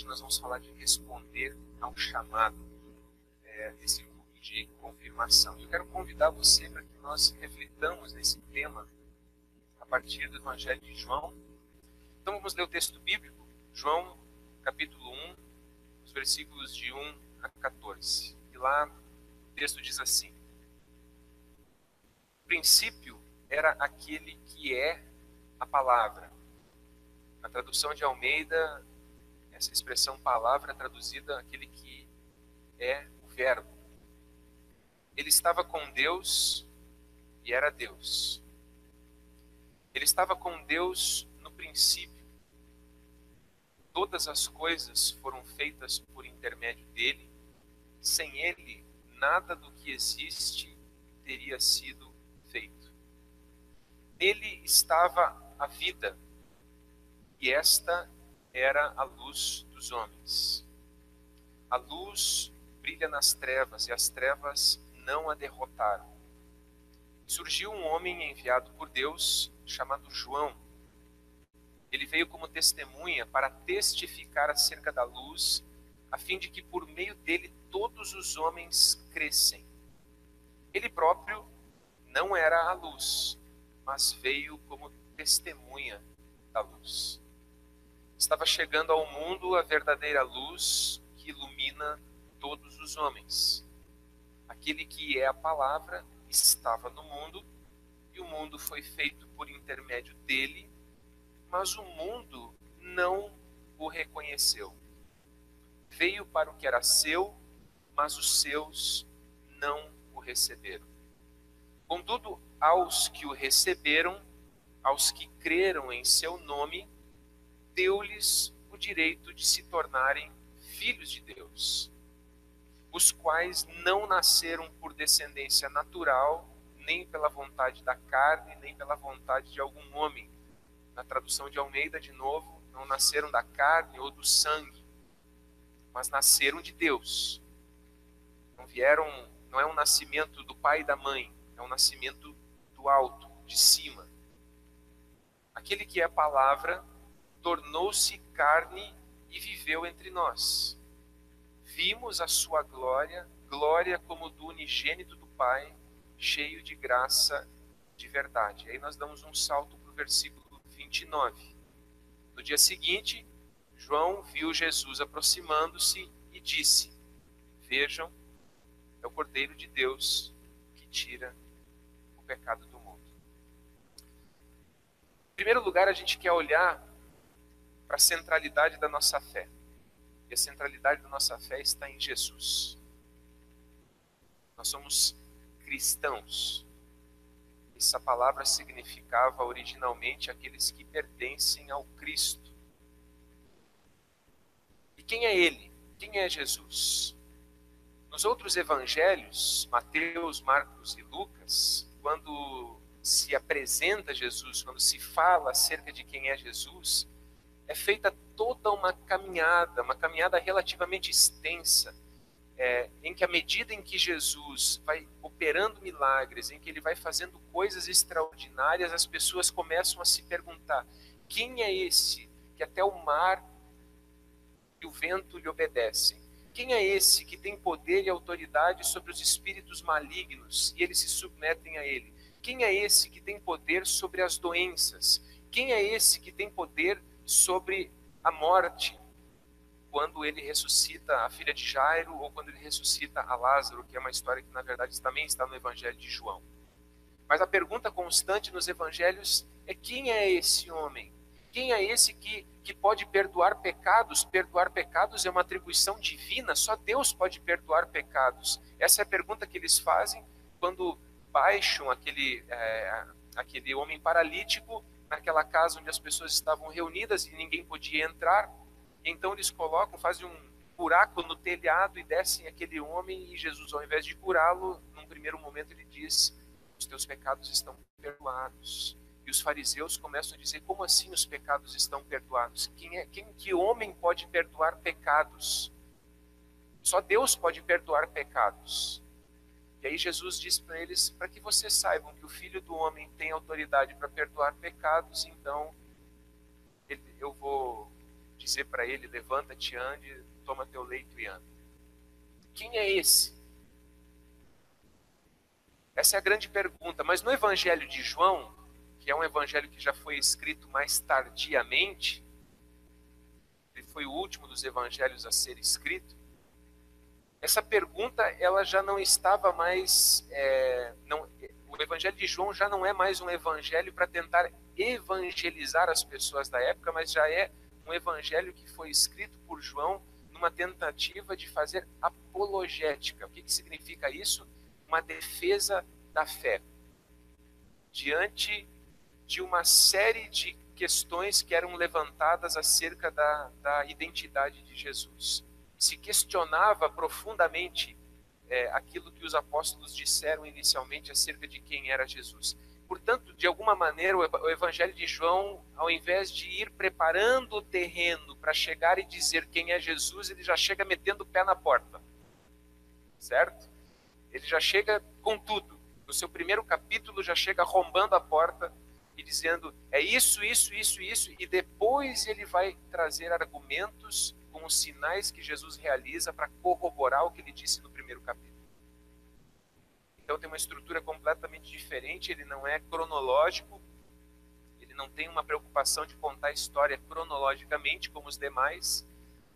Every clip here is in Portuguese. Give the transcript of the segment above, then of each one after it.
hoje nós vamos falar de responder ao chamado, desse culto de confirmação. Eu quero convidar você para que nós reflitamos nesse tema a partir do Evangelho de João. Então vamos ler o texto bíblico, João capítulo 1, os versículos de 1 a 14. E lá o texto diz assim: "No princípio era aquele que é a palavra." Na tradução de Almeida, essa expressão palavra é traduzida aquele que é o verbo. Ele estava com Deus e era Deus. Ele estava com Deus no princípio. Todas as coisas foram feitas por intermédio dele. Sem ele, nada do que existe teria sido feito. Nele estava a vida, e esta era a luz dos homens. A luz brilha nas trevas, e as trevas não a derrotaram. Surgiu um homem enviado por Deus, chamado João. Ele veio como testemunha para testificar acerca da luz, a fim de que por meio dele todos os homens crescem. Ele próprio não era a luz, mas veio como testemunha da luz. Estava chegando ao mundo a verdadeira luz que ilumina todos os homens. Aquele que é a palavra estava no mundo, e o mundo foi feito por intermédio dele, mas o mundo não o reconheceu. Veio para o que era seu, mas os seus não o receberam. Contudo, aos que o receberam, aos que creram em seu nome, deu-lhes o direito de se tornarem filhos de Deus, os quais não nasceram por descendência natural, nem pela vontade da carne, nem pela vontade de algum homem. Na tradução de Almeida, de novo, não nasceram da carne ou do sangue, mas nasceram de Deus. Não é um nascimento do pai e da mãe, é um nascimento do alto, de cima. Aquele que é a palavra tornou-se carne e viveu entre nós. Vimos a sua glória, glória como do unigênito do Pai, cheio de graça e de verdade. Aí nós damos um salto para o versículo 29. No dia seguinte, João viu Jesus aproximando-se e disse: "Vejam, é o Cordeiro de Deus que tira o pecado do mundo." Em primeiro lugar, a gente quer olhar para a centralidade da nossa fé. E a centralidade da nossa fé está em Jesus. Nós somos cristãos. Essa palavra significava originalmente aqueles que pertencem ao Cristo. E quem é Ele? Quem é Jesus? Nos outros evangelhos, Mateus, Marcos e Lucas, quando se apresenta Jesus, quando se fala acerca de quem é Jesus, é feita toda uma caminhada relativamente extensa, em que à medida em que Jesus vai operando milagres, em que ele vai fazendo coisas extraordinárias, as pessoas começam a se perguntar: quem é esse que até o mar e o vento lhe obedecem? Quem é esse que tem poder e autoridade sobre os espíritos malignos e eles se submetem a ele? Quem é esse que tem poder sobre as doenças? Quem é esse que tem poder sobre a morte, quando ele ressuscita a filha de Jairo ou quando ele ressuscita a Lázaro, que é uma história que na verdade também está no Evangelho de João. Mas a pergunta constante nos evangelhos é: quem é esse homem? Quem é esse que pode perdoar pecados? Perdoar pecados é uma atribuição divina, só Deus pode perdoar pecados. Essa é a pergunta que eles fazem quando baixam aquele homem paralítico naquela casa onde as pessoas estavam reunidas e ninguém podia entrar. Então eles fazem um buraco no telhado e descem aquele homem, e Jesus, ao invés de curá-lo, num primeiro momento ele diz: "Os teus pecados estão perdoados." E os fariseus começam a dizer: como assim os pecados estão perdoados? Que homem pode perdoar pecados? Só Deus pode perdoar pecados. E aí Jesus diz para eles: para que vocês saibam que o Filho do Homem tem autoridade para perdoar pecados, então eu vou dizer para ele: levanta-te, ande, toma teu leito e anda. Quem é esse? Essa é a grande pergunta. Mas no Evangelho de João, que é um evangelho que já foi escrito mais tardiamente, ele foi o último dos evangelhos a ser escrito, essa pergunta ela já não estava mais... o Evangelho de João já não é mais um evangelho para tentar evangelizar as pessoas da época, mas já é um evangelho que foi escrito por João numa tentativa de fazer apologética. O que significa isso? Uma defesa da fé diante de uma série de questões que eram levantadas acerca da identidade de Jesus. Se questionava profundamente aquilo que os apóstolos disseram inicialmente acerca de quem era Jesus. Portanto, de alguma maneira, o Evangelho de João, ao invés de ir preparando o terreno para chegar e dizer quem é Jesus, ele já chega metendo o pé na porta. Certo? Ele já chega com tudo. No seu primeiro capítulo, já chega arrombando a porta e dizendo, é isso, isso, isso, isso, e depois ele vai trazer argumentos com os sinais que Jesus realiza para corroborar o que ele disse no primeiro capítulo. Então tem uma estrutura completamente diferente, ele não é cronológico, ele não tem uma preocupação de contar a história cronologicamente como os demais,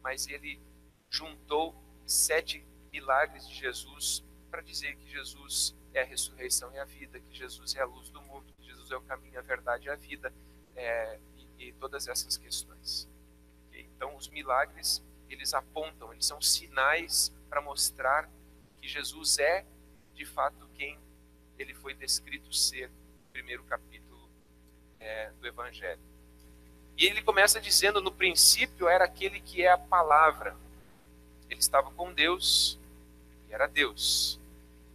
mas ele juntou 7 milagres de Jesus para dizer que Jesus é a ressurreição e a vida, que Jesus é a luz do mundo, que Jesus é o caminho, a verdade e a vida, e todas essas questões. Okay? Então, os milagres, eles apontam, eles são sinais para mostrar que Jesus é, de fato, quem ele foi descrito ser no primeiro capítulo do Evangelho. E ele começa dizendo, no princípio era aquele que é a palavra. Ele estava com Deus e era Deus.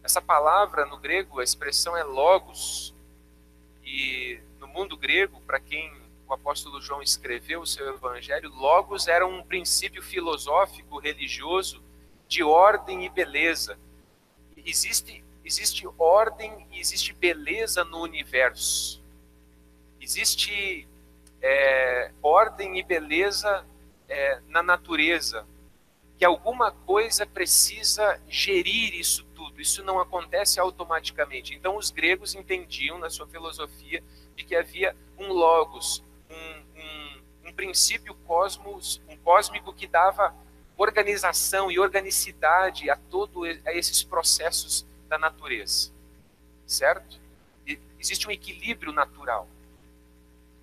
Essa palavra, no grego, a expressão é logos. E no mundo grego, para quem o apóstolo João escreveu o seu evangelho, logos era um princípio filosófico, religioso, de ordem e beleza. Existe ordem e existe beleza no universo. Existe ordem e beleza na natureza. Que alguma coisa precisa gerir isso tudo. Isso não acontece automaticamente. Então os gregos entendiam na sua filosofia de que havia um logos, um princípio cósmico que dava organização e organicidade a esses processos da natureza. Certo? E existe um equilíbrio natural.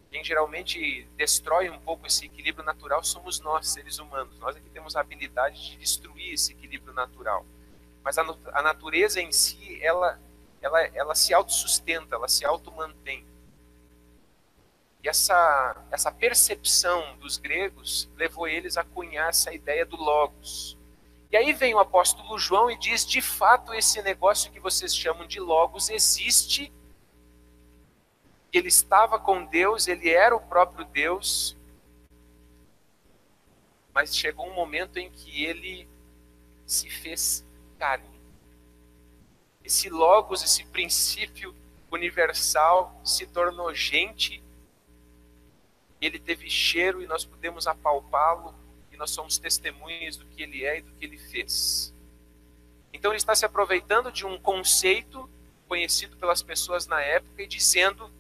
Quem geralmente destrói um pouco esse equilíbrio natural somos nós, seres humanos. Nós é que temos a habilidade de destruir esse equilíbrio natural. Mas a natureza em si, ela se autossustenta, ela se automantém. E essa percepção dos gregos levou eles a cunhar essa ideia do logos. E aí vem o apóstolo João e diz, de fato, esse negócio que vocês chamam de logos existe. Ele estava com Deus, ele era o próprio Deus, mas chegou um momento em que ele se fez carne. Esse logos, esse princípio universal se tornou gente, ele teve cheiro e nós podemos apalpá-lo, e nós somos testemunhas do que ele é e do que ele fez. Então ele está se aproveitando de um conceito conhecido pelas pessoas na época e dizendo: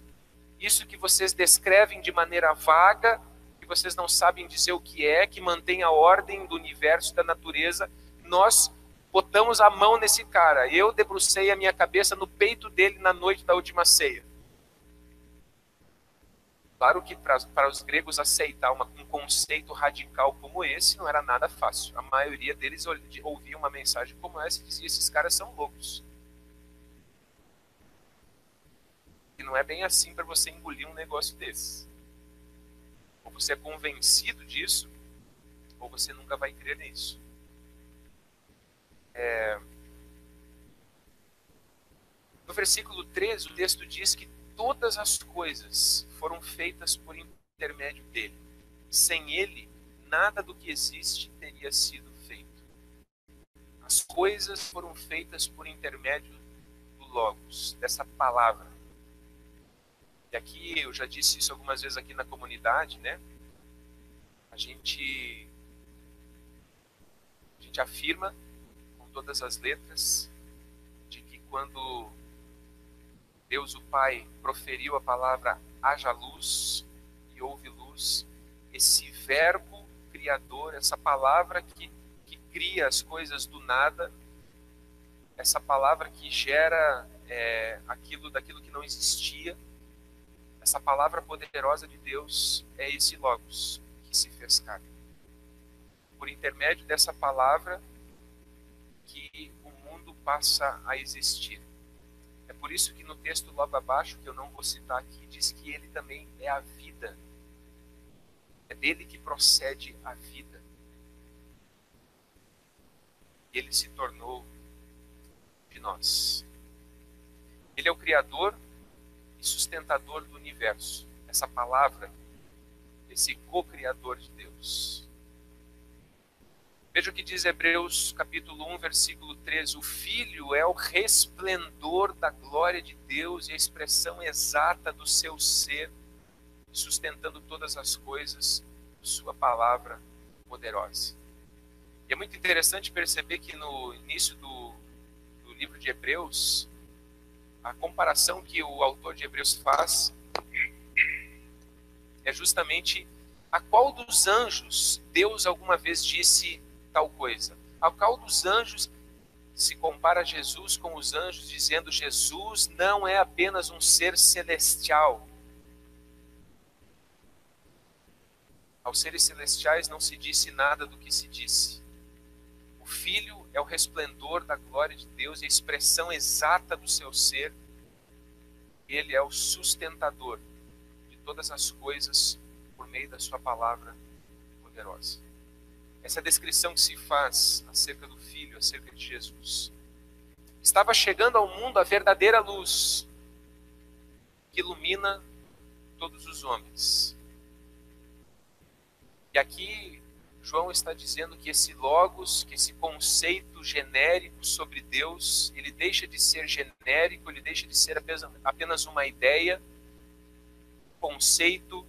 isso que vocês descrevem de maneira vaga, que vocês não sabem dizer o que é, que mantém a ordem do universo, da natureza, nós botamos a mão nesse cara. Eu debrucei a minha cabeça no peito dele na noite da última ceia. Claro que para os gregos aceitar um conceito radical como esse não era nada fácil. A maioria deles ouvia uma mensagem como essa e dizia: esses caras são loucos. E não é bem assim para você engolir um negócio desse. Ou você é convencido disso, ou você nunca vai crer nisso. No versículo 13, o texto diz que todas as coisas foram feitas por intermédio dele. Sem ele, nada do que existe teria sido feito. As coisas foram feitas por intermédio do Logos, dessa palavra. E aqui, eu já disse isso algumas vezes aqui na comunidade, né? A a gente afirma com todas as letras de que quando Deus o Pai proferiu a palavra haja luz e houve luz, esse verbo criador, essa palavra que cria as coisas do nada, essa palavra que gera daquilo que não existia, essa palavra poderosa de Deus é esse Logos que se fez carne. Por intermédio dessa palavra que o mundo passa a existir. É por isso que no texto logo abaixo, que eu não vou citar aqui, diz que ele também é a vida. É dele que procede a vida. Ele se tornou de nós. Ele é o Criador e sustentador do universo. Essa palavra, esse co-criador de Deus. Veja o que diz Hebreus capítulo 1, versículo 13. O Filho é o resplendor da glória de Deus e a expressão exata do seu ser, sustentando todas as coisas, sua palavra poderosa. E é muito interessante perceber que no início do livro de Hebreus, a comparação que o autor de Hebreus faz é justamente a qual dos anjos Deus alguma vez disse tal coisa. A qual dos anjos se compara Jesus com os anjos, dizendo: Jesus não é apenas um ser celestial. Aos seres celestiais não se disse nada do que se disse. O Filho é o resplendor da glória de Deus e a expressão exata do seu ser. Ele é o sustentador de todas as coisas por meio da sua palavra poderosa. Essa é a descrição que se faz acerca do Filho, acerca de Jesus. Estava chegando ao mundo a verdadeira luz que ilumina todos os homens. E aqui João está dizendo que esse logos, que esse conceito genérico sobre Deus, ele deixa de ser genérico, ele deixa de ser apenas uma ideia, conceito,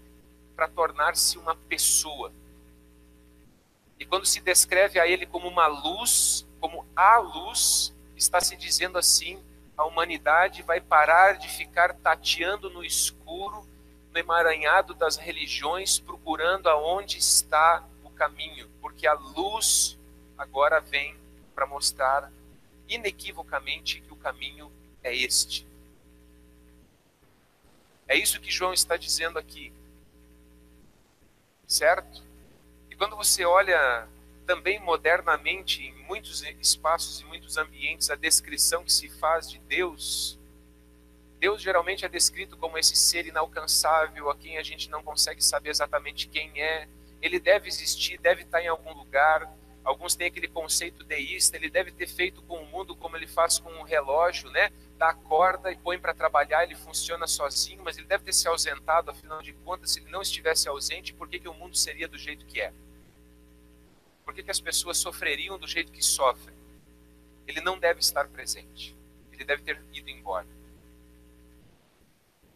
para tornar-se uma pessoa. E quando se descreve a ele como uma luz, como a luz, está se dizendo assim: a humanidade vai parar de ficar tateando no escuro, no emaranhado das religiões, procurando aonde está o caminho, porque a luz agora vem para mostrar inequivocamente que o caminho é este. É isso que João está dizendo aqui, certo? E quando você olha também modernamente em muitos espaços e muitos ambientes a descrição que se faz de Deus, Deus geralmente é descrito como esse ser inalcançável, a quem a gente não consegue saber exatamente quem é. Ele deve existir, deve estar em algum lugar. Alguns têm aquele conceito deísta, ele deve ter feito com o mundo como ele faz com um relógio, né? Dá a corda e põe para trabalhar, ele funciona sozinho, mas ele deve ter se ausentado, afinal de contas, se ele não estivesse ausente, por que o mundo seria do jeito que é? Por que as pessoas sofreriam do jeito que sofrem? Ele não deve estar presente, ele deve ter ido embora.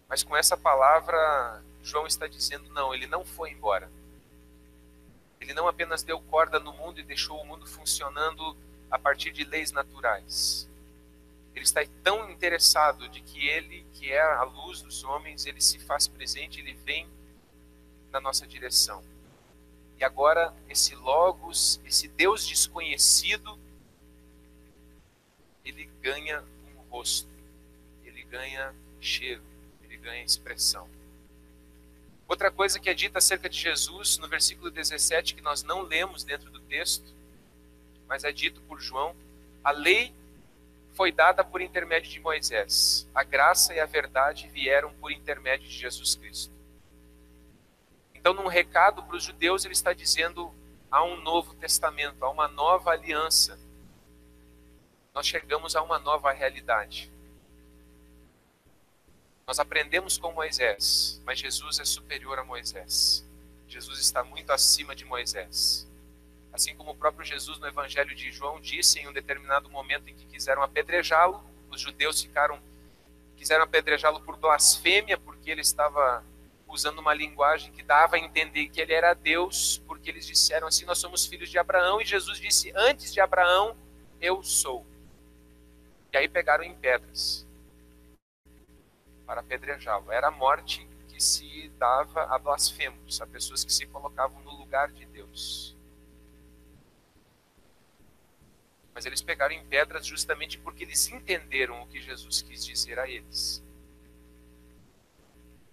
Mas com essa palavra, João está dizendo: não, ele não foi embora. Ele não apenas deu corda no mundo e deixou o mundo funcionando a partir de leis naturais. Ele está tão interessado de que ele, que é a luz dos homens, ele se faz presente, ele vem na nossa direção. E agora, esse Logos, esse Deus desconhecido, ele ganha um rosto, ele ganha cheiro, ele ganha expressão. Outra coisa que é dita acerca de Jesus, no versículo 17, que nós não lemos dentro do texto, mas é dito por João: a lei foi dada por intermédio de Moisés, a graça e a verdade vieram por intermédio de Jesus Cristo. Então, num recado para os judeus, ele está dizendo: há um novo testamento, há uma nova aliança. Nós chegamos a uma nova realidade. Nós aprendemos com Moisés, mas Jesus é superior a Moisés. Jesus está muito acima de Moisés. Assim como o próprio Jesus no Evangelho de João disse em um determinado momento em que quiseram apedrejá-lo, os judeus quiseram apedrejá-lo por blasfêmia, porque ele estava usando uma linguagem que dava a entender que ele era Deus, porque eles disseram assim: nós somos filhos de Abraão, e Jesus disse: antes de Abraão, eu sou. E aí pegaram em pedras para apedrejá-lo. Era a morte que se dava a blasfemos, a pessoas que se colocavam no lugar de Deus. Mas eles pegaram em pedras justamente porque eles entenderam o que Jesus quis dizer a eles.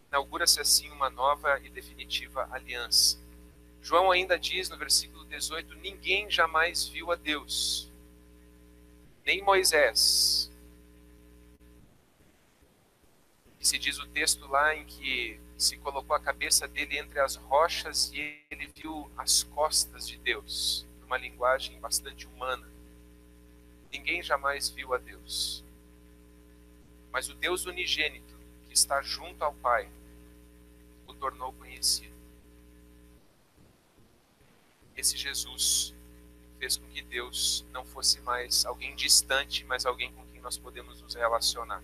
Inaugura-se assim uma nova e definitiva aliança. João ainda diz no versículo 18: ninguém jamais viu a Deus, nem Moisés. E se diz o texto lá em que se colocou a cabeça dele entre as rochas e ele viu as costas de Deus, numa linguagem bastante humana. Ninguém jamais viu a Deus. Mas o Deus unigênito, que está junto ao Pai, o tornou conhecido. Esse Jesus fez com que Deus não fosse mais alguém distante, mas alguém com quem nós podemos nos relacionar.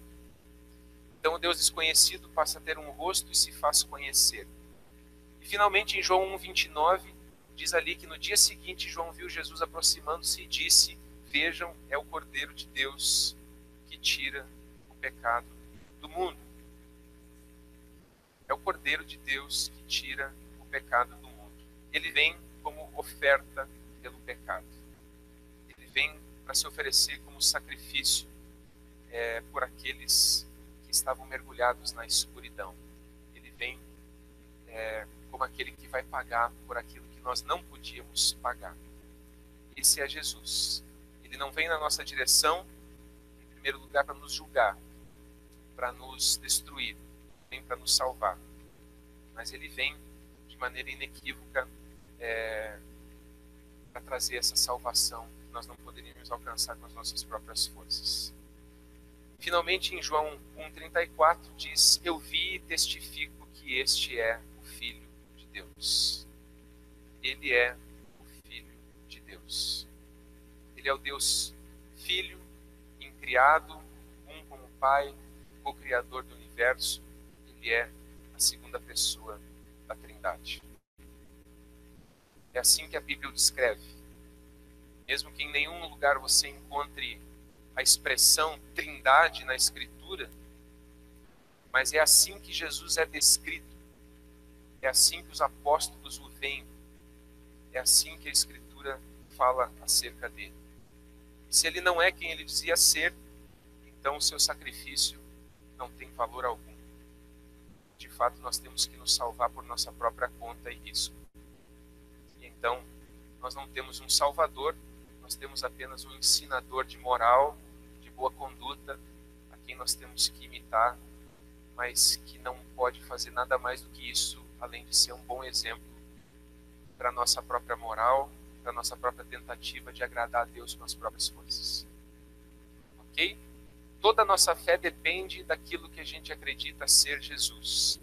Então o Deus desconhecido passa a ter um rosto e se faz conhecer. E finalmente em João 1,29, diz ali que no dia seguinte João viu Jesus aproximando-se e disse: vejam, é o Cordeiro de Deus que tira o pecado do mundo. É o Cordeiro de Deus que tira o pecado do mundo. Ele vem como oferta pelo pecado. Ele vem para se oferecer como sacrifício por aqueles que estavam mergulhados na escuridão. Ele vem como aquele que vai pagar por aquilo que nós não podíamos pagar. Esse é Jesus. Ele não vem na nossa direção, em primeiro lugar, para nos julgar, para nos destruir, vem para nos salvar. Mas ele vem de maneira inequívoca para trazer essa salvação que nós não poderíamos alcançar com as nossas próprias forças. Finalmente, em João 1,34 diz: eu vi e testifico que este é o Filho de Deus. Ele é o Filho de Deus. Ele é o Deus Filho, incriado, um como Pai, co-criador do universo. Ele é a segunda pessoa da Trindade. É assim que a Bíblia o descreve. Mesmo que em nenhum lugar você encontre a expressão Trindade na Escritura, mas é assim que Jesus é descrito. É assim que os apóstolos o veem. É assim que a Escritura fala acerca dele. E se ele não é quem ele dizia ser, então o seu sacrifício não tem valor algum. De fato, nós temos que nos salvar por nossa própria conta e risco. E então, nós não temos um salvador, nós temos apenas um ensinador de moral, de boa conduta, a quem nós temos que imitar, mas que não pode fazer nada mais do que isso, além de ser um bom exemplo para a nossa própria moral, para a nossa própria tentativa de agradar a Deus com as próprias forças. Ok? Toda a nossa fé depende daquilo que a gente acredita ser Jesus.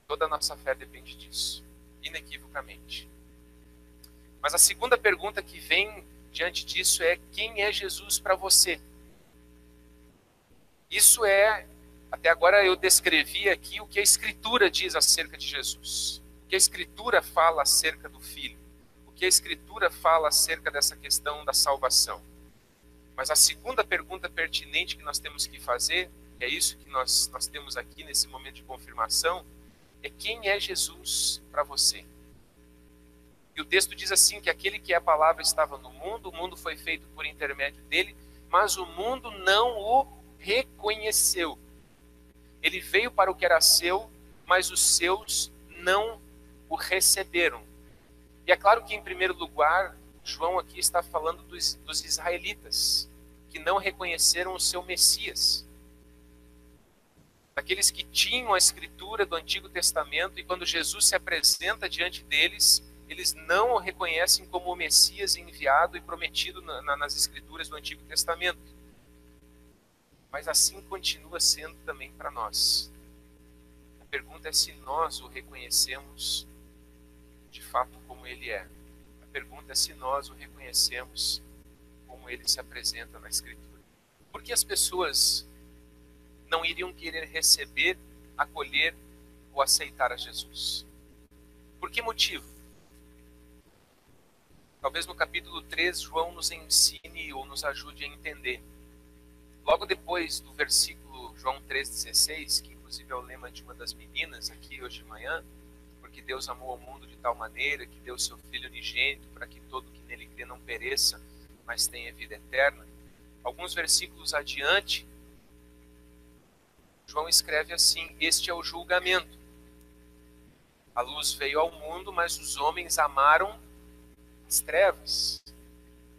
Toda a nossa fé depende disso, inequivocamente. Mas a segunda pergunta que vem diante disso é: quem é Jesus para você? Isso até agora eu descrevi aqui o que a Escritura diz acerca de Jesus. O que a Escritura fala acerca do Filho. O que a Escritura fala acerca dessa questão da salvação. Mas a segunda pergunta pertinente que nós temos que fazer, e é isso que nós temos aqui nesse momento de confirmação, é: quem é Jesus para você? E o texto diz assim, que aquele que é a palavra estava no mundo, o mundo foi feito por intermédio dele, mas o mundo não o reconheceu. Ele veio para o que era seu, mas os seus não o receberam. E é claro que, em primeiro lugar, João aqui está falando dos israelitas, que não reconheceram o seu Messias. Daqueles que tinham a escritura do Antigo Testamento, e quando Jesus se apresenta diante deles, eles não o reconhecem como o Messias enviado e prometido nas escrituras do Antigo Testamento. Mas assim continua sendo também para nós. A pergunta é se nós o reconhecemos de fato como ele é. A pergunta é se nós o reconhecemos como ele se apresenta na Escritura. Por que as pessoas não iriam querer receber acolher ou aceitar a Jesus. Por que motivo? Talvez no capítulo 3, João nos ensine ou nos ajude a entender. Logo depois do versículo João 3,16, que inclusive é o lema de uma das meninas aqui hoje de manhã, porque Deus amou o mundo de tal maneira que deu o seu Filho unigênito para que todo que nele crê não pereça, mas tenha vida eterna. Alguns versículos adiante, João escreve assim: este é o julgamento. A luz veio ao mundo, mas os homens amaram as trevas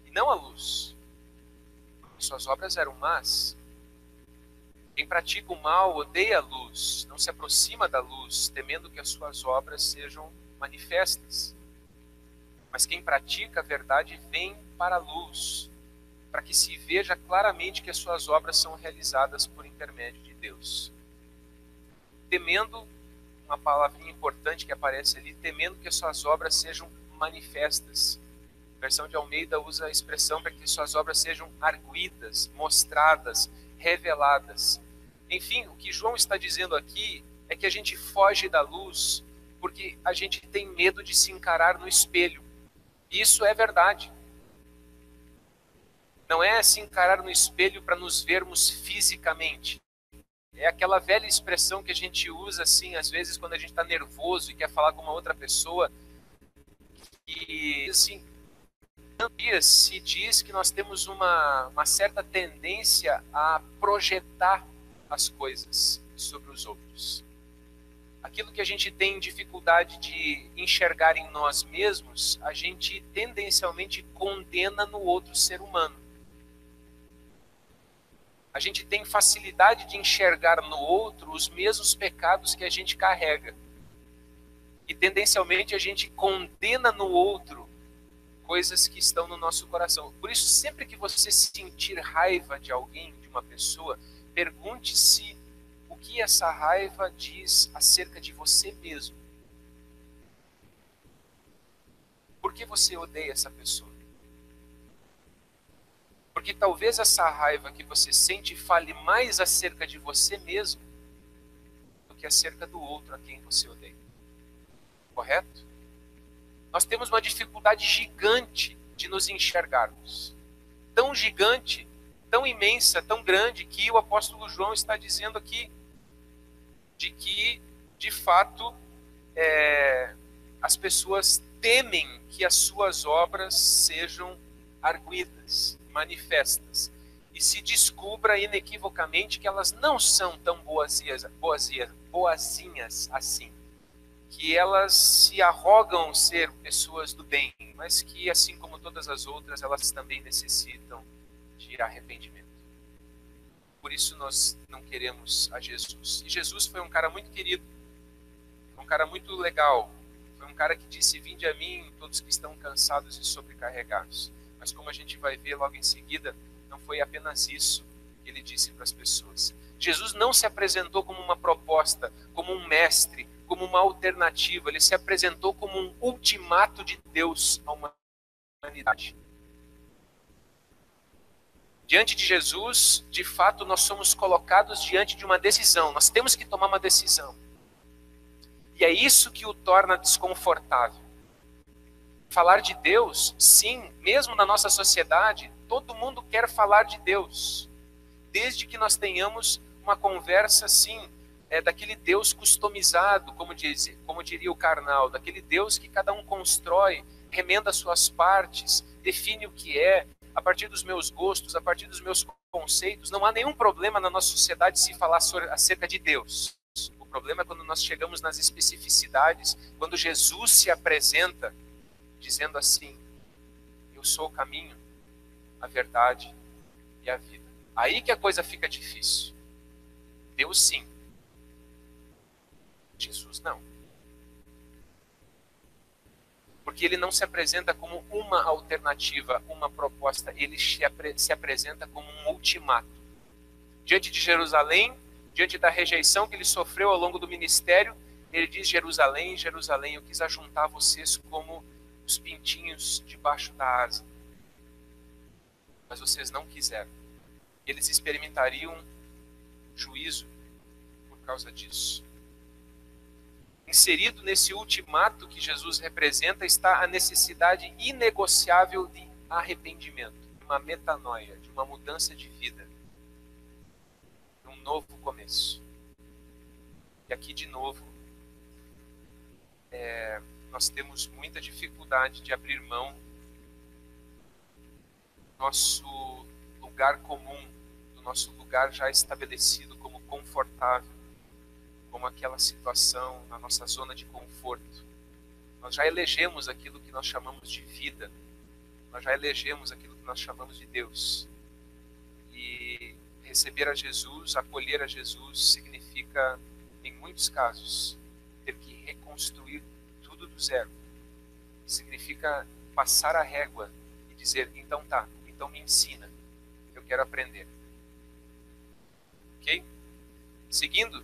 e não a luz, porque suas obras eram más. Quem pratica o mal odeia a luz, não se aproxima da luz, temendo que as suas obras sejam manifestas. Mas quem pratica a verdade vem para a luz, para que se veja claramente que as suas obras são realizadas por intermédio de Deus. Temendo, uma palavrinha importante que aparece ali, temendo que as suas obras sejam manifestas. A versão de Almeida usa a expressão para que suas obras sejam arguidas, mostradas, reveladas. Enfim, o que João está dizendo aqui é que a gente foge da luz porque a gente tem medo de se encarar no espelho. E isso é verdade. Não é se encarar no espelho para nos vermos fisicamente. É aquela velha expressão que a gente usa assim, às vezes quando a gente está nervoso e quer falar com uma outra pessoa. E assim, se diz que nós temos uma certa tendência a projetar as coisas sobre os outros. Aquilo que a gente tem dificuldade de enxergar em nós mesmos, a gente tendencialmente condena no outro ser humano. A gente tem facilidade de enxergar no outro os mesmos pecados que a gente carrega. E tendencialmente a gente condena no outro coisas que estão no nosso coração. Por isso, sempre que você sentir raiva de alguém, de uma pessoa, pergunte-se o que essa raiva diz acerca de você mesmo. Por que você odeia essa pessoa? Porque talvez essa raiva que você sente fale mais acerca de você mesmo do que acerca do outro a quem você odeia. Correto? Nós temos uma dificuldade gigante de nos enxergarmos. Tão gigante, tão imensa, tão grande, que o apóstolo João está dizendo aqui, de que, de fato, as pessoas temem que as suas obras sejam arguidas, manifestas, e se descubra inequivocamente que elas não são tão boazinhas assim, que elas se arrogam ser pessoas do bem, mas que, assim como todas as outras, elas também necessitam de arrependimento. Por isso nós não queremos a Jesus. E Jesus foi um cara muito querido, um cara muito legal, foi um cara que disse: vinde a mim todos que estão cansados e sobrecarregados. Mas como a gente vai ver logo em seguida, não foi apenas isso que ele disse para as pessoas. Jesus não se apresentou como uma proposta, como um mestre, como uma alternativa. Ele se apresentou como um ultimato de Deus à humanidade. Diante de Jesus, de fato, nós somos colocados diante de uma decisão. Nós temos que tomar uma decisão. E é isso que o torna desconfortável. Falar de Deus, sim, mesmo na nossa sociedade, todo mundo quer falar de Deus. Desde que nós tenhamos uma conversa, assim, daquele Deus customizado, como diria o Karnal, daquele Deus que cada um constrói, remenda suas partes, define o que é, a partir dos meus gostos, a partir dos meus conceitos. Não há nenhum problema na nossa sociedade se falar acerca de Deus. O problema é quando nós chegamos nas especificidades, quando Jesus se apresenta dizendo assim: eu sou o caminho, a verdade e a vida. Aí que a coisa fica difícil. Deus sim, Jesus não. Porque ele não se apresenta como uma alternativa, uma proposta, ele se apresenta como um ultimato. Diante de Jerusalém, diante da rejeição que ele sofreu ao longo do ministério, ele diz: Jerusalém, Jerusalém, eu quis ajuntar vocês como os pintinhos debaixo da asa. Mas vocês não quiseram. Eles experimentariam juízo por causa disso. inserido nesse ultimato que Jesus representa está a necessidade inegociável de arrependimento, de uma metanoia, de uma mudança de vida, de um novo começo. E aqui, de novo, nós temos muita dificuldade de abrir mão do nosso lugar comum, do nosso lugar já estabelecido como confortável, como aquela situação na nossa zona de conforto. Nós já elegemos aquilo que nós chamamos de vida, nós já elegemos aquilo que nós chamamos de Deus. E receber a Jesus, acolher a Jesus, significa, em muitos casos, ter que reconstruir tudo do zero. Significa passar a régua e dizer, então tá, então me ensina, eu quero aprender. Ok? Seguindo,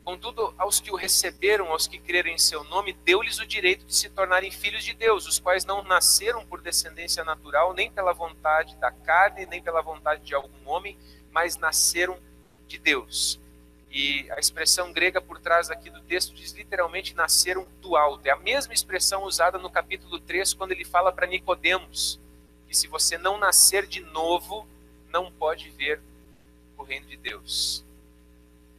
contudo, aos que o receberam, aos que creram em seu nome, deu-lhes o direito de se tornarem filhos de Deus, os quais não nasceram por descendência natural, nem pela vontade da carne, nem pela vontade de algum homem, mas nasceram de Deus. E a expressão grega por trás aqui do texto diz literalmente nasceram do alto. É a mesma expressão usada no capítulo 3, quando ele fala para Nicodemos, que se você não nascer de novo, não pode ver o reino de Deus.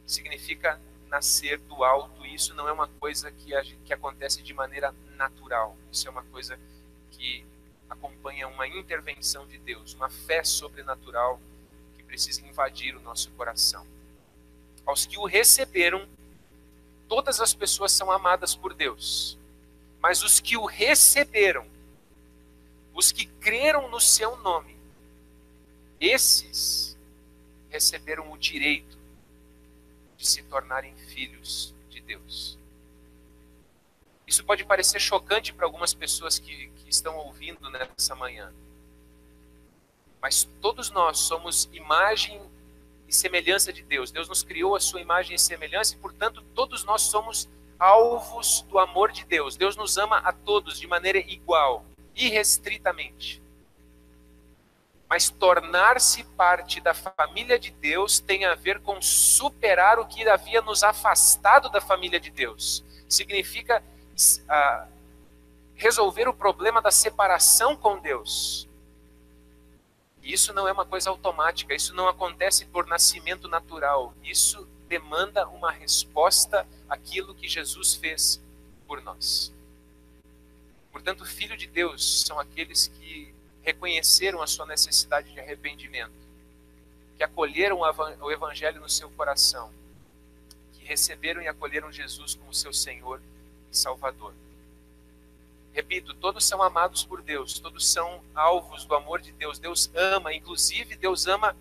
Significa nascer do alto, e isso não é uma coisa que acontece de maneira natural. Isso é uma coisa que acompanha uma intervenção de Deus, uma fé sobrenatural que precisa invadir o nosso coração. Aos que o receberam, todas as pessoas são amadas por Deus, mas os que o receberam, os que creram no seu nome, esses receberam o direito de se tornarem filhos de Deus. Isso pode parecer chocante para algumas pessoas que estão ouvindo nessa manhã. Mas todos nós somos imagem e semelhança de Deus. Deus nos criou a sua imagem e semelhança e, portanto, todos nós somos alvos do amor de Deus. Deus nos ama a todos de maneira igual, irrestritamente. Mas tornar-se parte da família de Deus tem a ver com superar o que havia nos afastado da família de Deus. Significa resolver o problema da separação com Deus. E isso não é uma coisa automática, isso não acontece por nascimento natural. Isso demanda uma resposta àquilo que Jesus fez por nós. Portanto, filho de Deus são aqueles que reconheceram a sua necessidade de arrependimento, que acolheram o Evangelho no seu coração, que receberam e acolheram Jesus como seu Senhor e Salvador. Repito, todos são amados por Deus, todos são alvos do amor de Deus. Deus ama, inclusive Deus ama,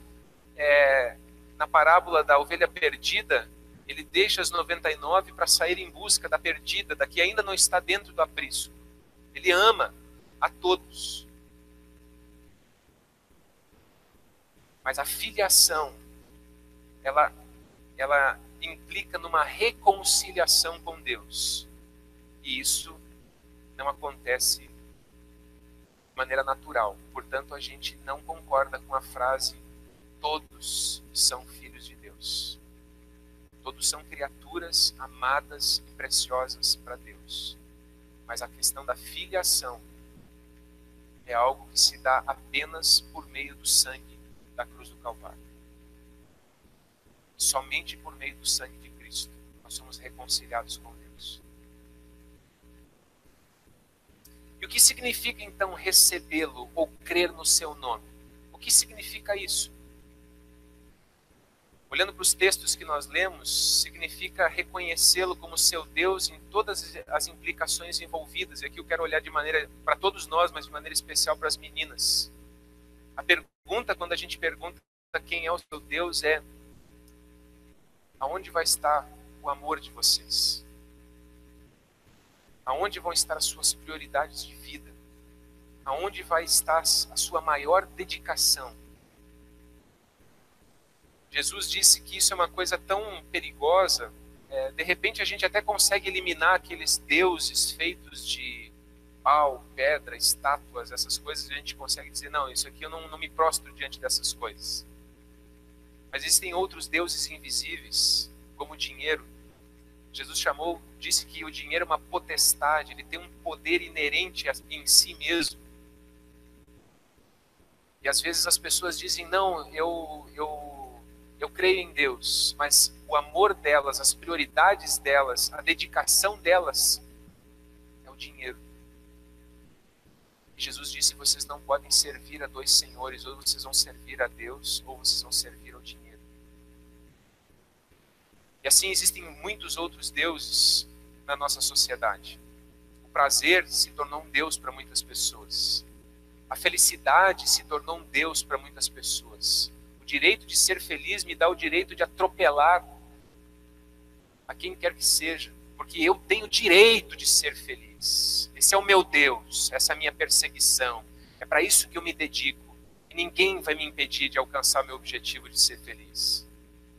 na parábola da ovelha perdida, ele deixa as 99 para sair em busca da perdida, da que ainda não está dentro do aprisco. Ele ama a todos. Mas a filiação, ela implica numa reconciliação com Deus. E isso não acontece de maneira natural. Portanto, a gente não concorda com a frase todos são filhos de Deus. Todos são criaturas amadas e preciosas para Deus. Mas a questão da filiação é algo que se dá apenas por meio do sangue da cruz do Calvário. Somente por meio do sangue de Cristo nós somos reconciliados com Deus. E o que significa então recebê-lo ou crer no seu nome? O que significa isso? Olhando para os textos que nós lemos, significa reconhecê-lo como seu Deus em todas as implicações envolvidas. E aqui eu quero olhar de maneira, para todos nós, mas de maneira especial para as meninas. A pergunta, quando a gente pergunta quem é o seu Deus, é: aonde vai estar o amor de vocês? Aonde vão estar as suas prioridades de vida? Aonde vai estar a sua maior dedicação? Jesus disse que isso é uma coisa tão perigosa, de repente a gente até consegue eliminar aqueles deuses feitos de pau, pedra, estátuas, essas coisas, a gente consegue dizer, não, isso aqui eu não me prostro diante dessas coisas. Mas existem outros deuses invisíveis, como o dinheiro, Jesus disse que o dinheiro é uma potestade, ele tem um poder inerente em si mesmo. E às vezes as pessoas dizem, não, eu creio em Deus, mas o amor delas, as prioridades delas, a dedicação delas é o dinheiro. E Jesus disse, vocês não podem servir a dois senhores, ou vocês vão servir a Deus, ou vocês vão servir ao dinheiro. E assim existem muitos outros deuses na nossa sociedade. O prazer se tornou um deus para muitas pessoas. A felicidade se tornou um deus para muitas pessoas. O direito de ser feliz me dá o direito de atropelar a quem quer que seja, porque eu tenho direito de ser feliz. Esse é o meu Deus, essa é a minha perseguição. É para isso que eu me dedico. E ninguém vai me impedir de alcançar meu objetivo de ser feliz.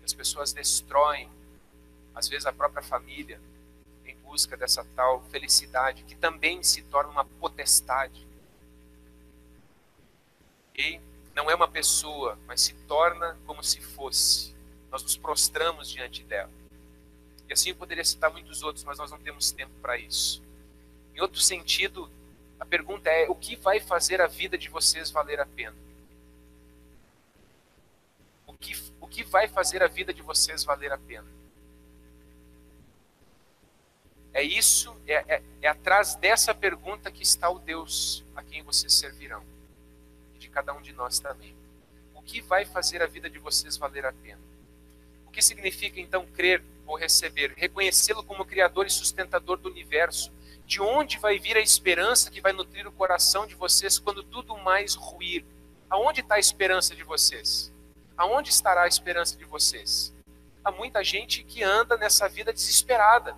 As pessoas destroem, às vezes, a própria família em busca dessa tal felicidade, que também se torna uma potestade. E não é uma pessoa, mas se torna como se fosse. Nós nos prostramos diante dela. E assim eu poderia citar muitos outros, mas nós não temos tempo para isso. Em outro sentido, a pergunta é, o que vai fazer a vida de vocês valer a pena? O que vai fazer a vida de vocês valer a pena? É isso, é atrás dessa pergunta que está o Deus a quem vocês servirão. E de cada um de nós também. O que vai fazer a vida de vocês valer a pena? O que significa então crer ou receber? Reconhecê-lo como Criador e sustentador do universo. De onde vai vir a esperança que vai nutrir o coração de vocês quando tudo mais ruir? Aonde está a esperança de vocês? Aonde estará a esperança de vocês? Há muita gente que anda nessa vida desesperada,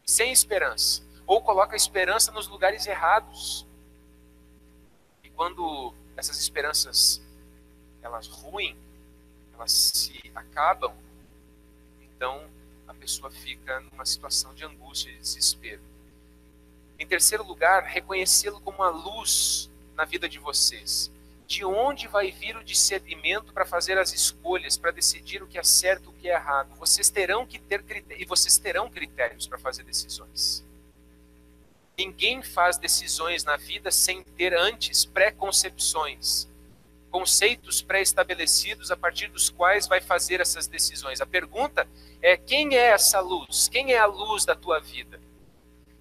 sem esperança, ou coloca a esperança nos lugares errados. E quando essas esperanças elas ruem, elas se acabam, então a pessoa fica numa situação de angústia e desespero. Em terceiro lugar, reconhecê-lo como a luz na vida de vocês. De onde vai vir o discernimento para fazer as escolhas, para decidir o que é certo e o que é errado? Vocês terão que ter critérios, e vocês terão critérios para fazer decisões. Ninguém faz decisões na vida sem ter antes pré-concepções, conceitos pré-estabelecidos a partir dos quais vai fazer essas decisões. A pergunta é, quem é essa luz? Quem é a luz da tua vida?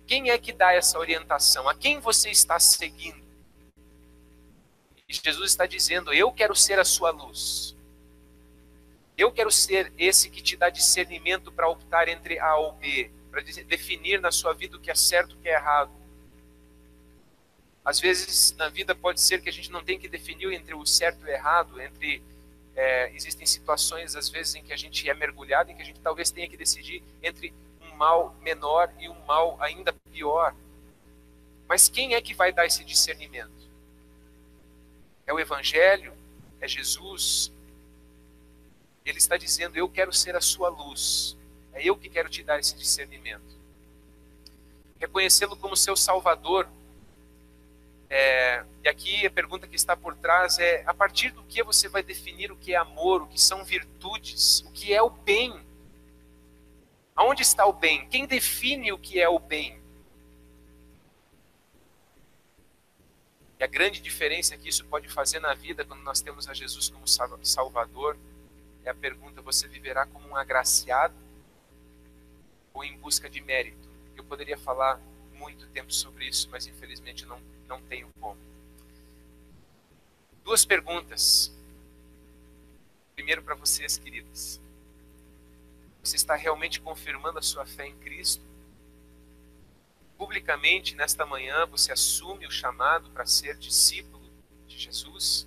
Quem é que dá essa orientação? A quem você está seguindo? E Jesus está dizendo, eu quero ser a sua luz. Eu quero ser esse que te dá discernimento para optar entre A ou B, para definir na sua vida o que é certo e o que é errado. Às vezes, na vida pode ser que a gente não tenha que definir entre o certo e o errado, existem situações, às vezes, em que a gente é mergulhado, em que a gente talvez tenha que decidir entre um mal menor e um mal ainda pior. Mas quem é que vai dar esse discernimento? É o Evangelho? É Jesus? Ele está dizendo, eu quero ser a sua luz. É eu que quero te dar esse discernimento. Reconhecê-lo como seu Salvador. E aqui a pergunta que está por trás é, a partir do que você vai definir o que é amor, o que são virtudes, o que é o bem? Aonde está o bem? Quem define o que é o bem? E a grande diferença que isso pode fazer na vida, quando nós temos a Jesus como Salvador, é a pergunta, você viverá como um agraciado ou em busca de mérito? Eu poderia falar muito tempo sobre isso, mas infelizmente não tenho como. Duas perguntas. Primeiro para vocês, queridas. Você está realmente confirmando a sua fé em Cristo? Publicamente, nesta manhã, você assume o chamado para ser discípulo de Jesus?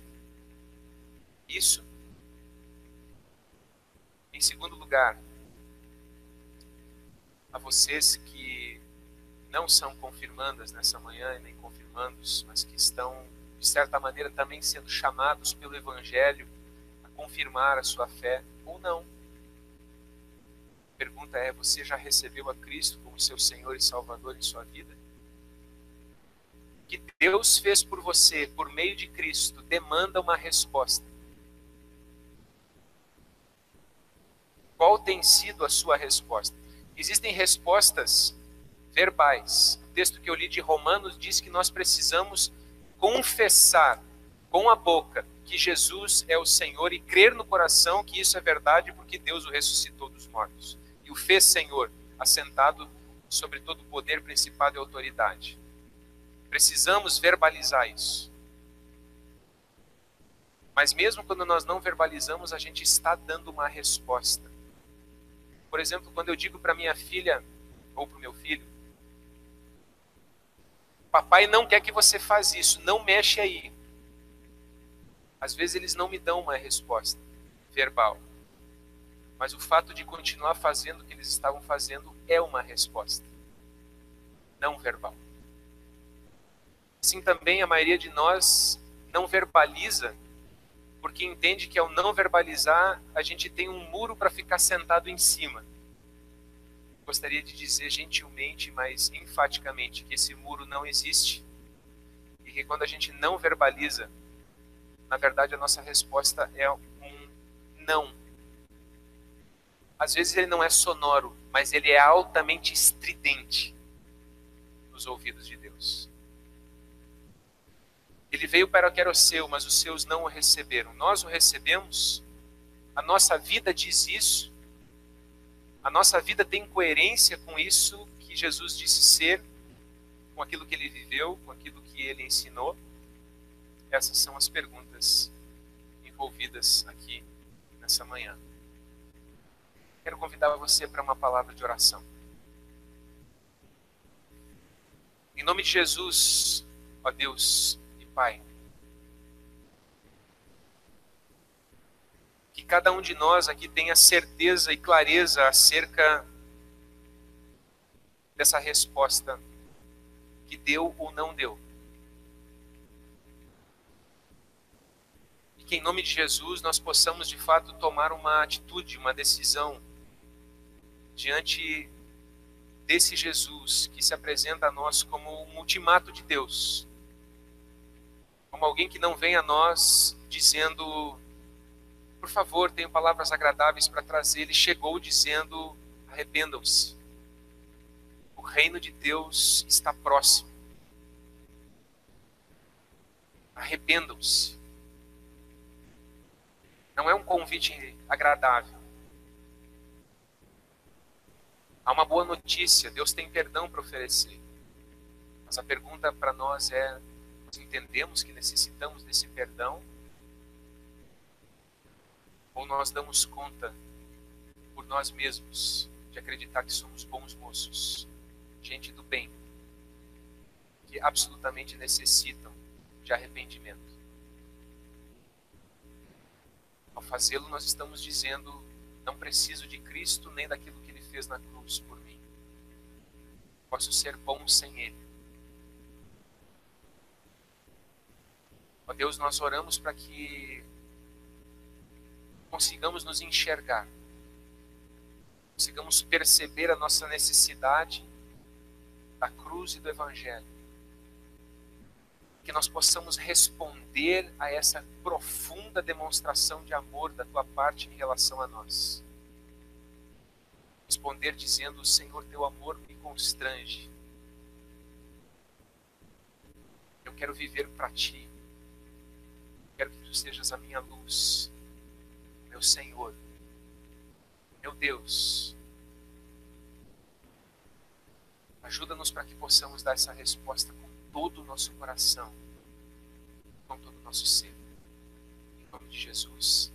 Isso. Em segundo lugar, a vocês que não são confirmandas nessa manhã e nem confirmandos, mas que estão, de certa maneira, também sendo chamados pelo Evangelho a confirmar a sua fé ou não. A pergunta é, você já recebeu a Cristo como seu Senhor e Salvador em sua vida? O que Deus fez por você, por meio de Cristo, demanda uma resposta. Qual tem sido a sua resposta? Existem respostas verbais. O texto que eu li de Romanos diz que nós precisamos confessar com a boca que Jesus é o Senhor e crer no coração que isso é verdade porque Deus o ressuscitou dos mortos e o fez Senhor, assentado sobre todo o poder, principado e autoridade. Precisamos verbalizar isso. Mas mesmo quando nós não verbalizamos, a gente está dando uma resposta. Por exemplo, quando eu digo para minha filha ou para o meu filho, papai não quer que você faça isso, não mexe aí. Às vezes eles não me dão uma resposta verbal. Mas o fato de continuar fazendo o que eles estavam fazendo é uma resposta não verbal. Assim também a maioria de nós não verbaliza, porque entende que ao não verbalizar, a gente tem um muro para ficar sentado em cima. Gostaria de dizer gentilmente, mas enfaticamente, que esse muro não existe. E que quando a gente não verbaliza, na verdade a nossa resposta é um não. Às vezes ele não é sonoro, mas ele é altamente estridente nos ouvidos de Deus. Ele veio para o que era o seu, mas os seus não o receberam. Nós o recebemos, a nossa vida diz isso, a nossa vida tem coerência com isso que Jesus disse ser, com aquilo que ele viveu, com aquilo que ele ensinou. Essas são as perguntas envolvidas aqui nessa manhã. Quero convidar você para uma palavra de oração. Em nome de Jesus, ó Deus e Pai, que cada um de nós aqui tenha certeza e clareza acerca dessa resposta que deu ou não deu. E que em nome de Jesus nós possamos de fato tomar uma atitude, uma decisão diante desse Jesus que se apresenta a nós como um ultimato de Deus. Como alguém que não vem a nós dizendo, por favor, tenho palavras agradáveis para trazer. Ele chegou dizendo, arrependam-se. O reino de Deus está próximo. Arrependam-se. Não é um convite agradável. Há uma boa notícia, Deus tem perdão para oferecer. Mas a pergunta para nós é, nós entendemos que necessitamos desse perdão? Ou nós damos conta por nós mesmos de acreditar que somos bons moços, gente do bem, que absolutamente necessitam de arrependimento? Ao fazê-lo, nós estamos dizendo, não preciso de Cristo nem daquilo que Ele fez na cruz por mim. Posso ser bom sem Ele. Ó Deus, nós oramos para que consigamos nos enxergar, consigamos perceber a nossa necessidade da cruz e do Evangelho, que nós possamos responder a essa profunda demonstração de amor da Tua parte em relação a nós. Responder dizendo, Senhor, Teu amor me constrange. Eu quero viver para Ti. Quero que Tu sejas a minha luz, meu Senhor, meu Deus. Ajuda-nos para que possamos dar essa resposta com todo o nosso coração, com todo o nosso ser. Em nome de Jesus.